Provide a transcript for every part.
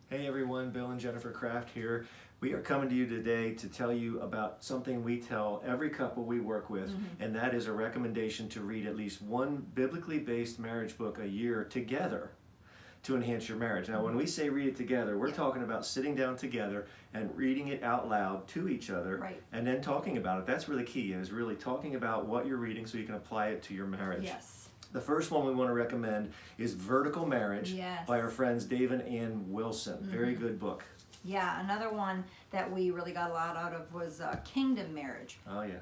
Hey everyone, Bill and Jennifer Kraft here. We are coming to you today to tell you about something we tell every couple we work with, and that is a recommendation to read at least one biblically based marriage book a year together to enhance your marriage. Now, when we say read it together, we're talking about sitting down together and reading it out loud to each other, and then talking about it. That's really key, is really talking about what you're reading so you can apply it to your marriage. Yes. The first one we want to recommend is Vertical Marriage by our friends Dave and Ann Wilson. Very good book. Yeah, another one that we really got a lot out of was Kingdom Marriage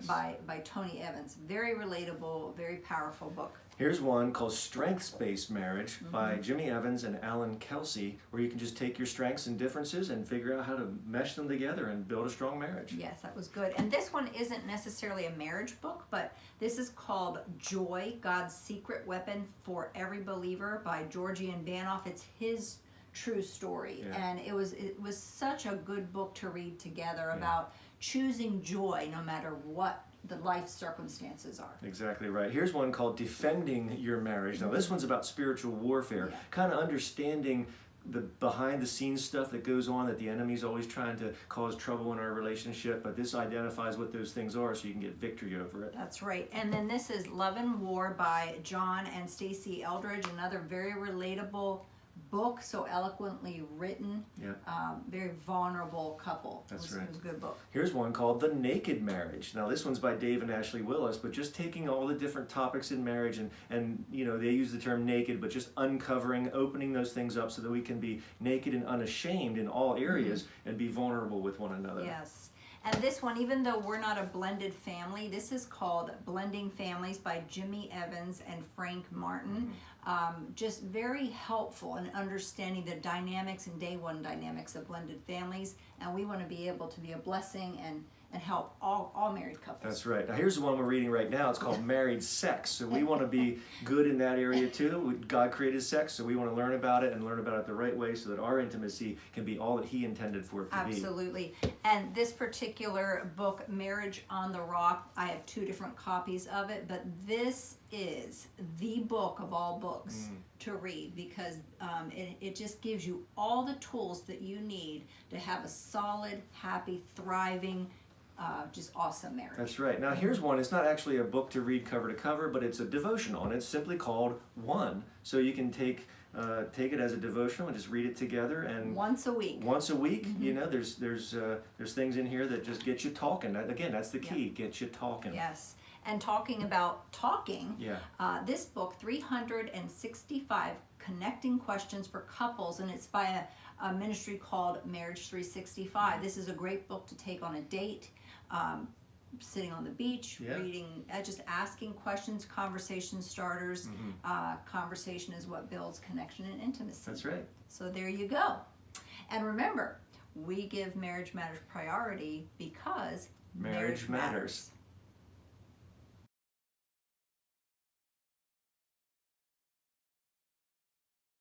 by Tony Evans. Very relatable, very powerful book. Here's one called Strengths-Based Marriage by Jimmy Evans and Allan, Kelsey, where you can just take your strengths and differences and figure out how to mesh them together and build a strong marriage. Yes, that was good. And this one isn't necessarily a marriage book, but this is called Joy, God's Secret Weapon for Every Believer by Georgian Banov. It's his true story. And it was such a good book to read together about choosing joy no matter what the life circumstances are. Exactly right. Here's one called Defending Your Marriage. Now this one's about spiritual warfare, kind of understanding the behind the scenes stuff that goes on, that the enemy's always trying to cause trouble in our relationship, but this identifies what those things are so you can get victory over it. That's right. And then this is Love and War by John and Stacy Eldredge, another very relatable book, so eloquently written. Very vulnerable couple. That's right. It was a good book. Here's one called The Naked Marriage. Now this one's by Dave and Ashley Willis, but just taking all the different topics in marriage and you know, they use the term naked, but just uncovering, opening those things up so that we can be naked and unashamed in all areas and be vulnerable with one another. Yes. And this one, even though we're not a blended family, this is called Blending Families by Jimmy Evans and Frank Martin. Just very helpful in understanding the dynamics and day one dynamics of blended families. And we want to be able to be a blessing and help all married couples. That's right. Now here's the one we're reading right now. It's called Married Sex. So we want to be good in that area too. God created sex, so we want to learn about it and learn about it the right way so that our intimacy can be all that He intended for it to be. Absolutely. And this particular book, Marriage on the Rock, I have 2 different copies of it, but this is the book of all books to read because it just gives you all the tools that you need to have a solid, happy, thriving, just awesome marriage. That's right. Now here's one. It's not actually a book to read cover to cover, but it's a devotional, and it's simply called One. So you can take it as a devotional and just read it together. And once a week. Once a week. You know, there's things in here that just get you talking. Again, that's the key. Get you talking. Yes. And talking about talking, this book, 365 Connecting Questions for Couples, and it's by a ministry called Marriage 365. This is a great book to take on a date, sitting on the beach, reading, just asking questions, conversation starters. Conversation is what builds connection and intimacy. That's right. So there you go. And remember, we give Marriage Matters priority because marriage matters.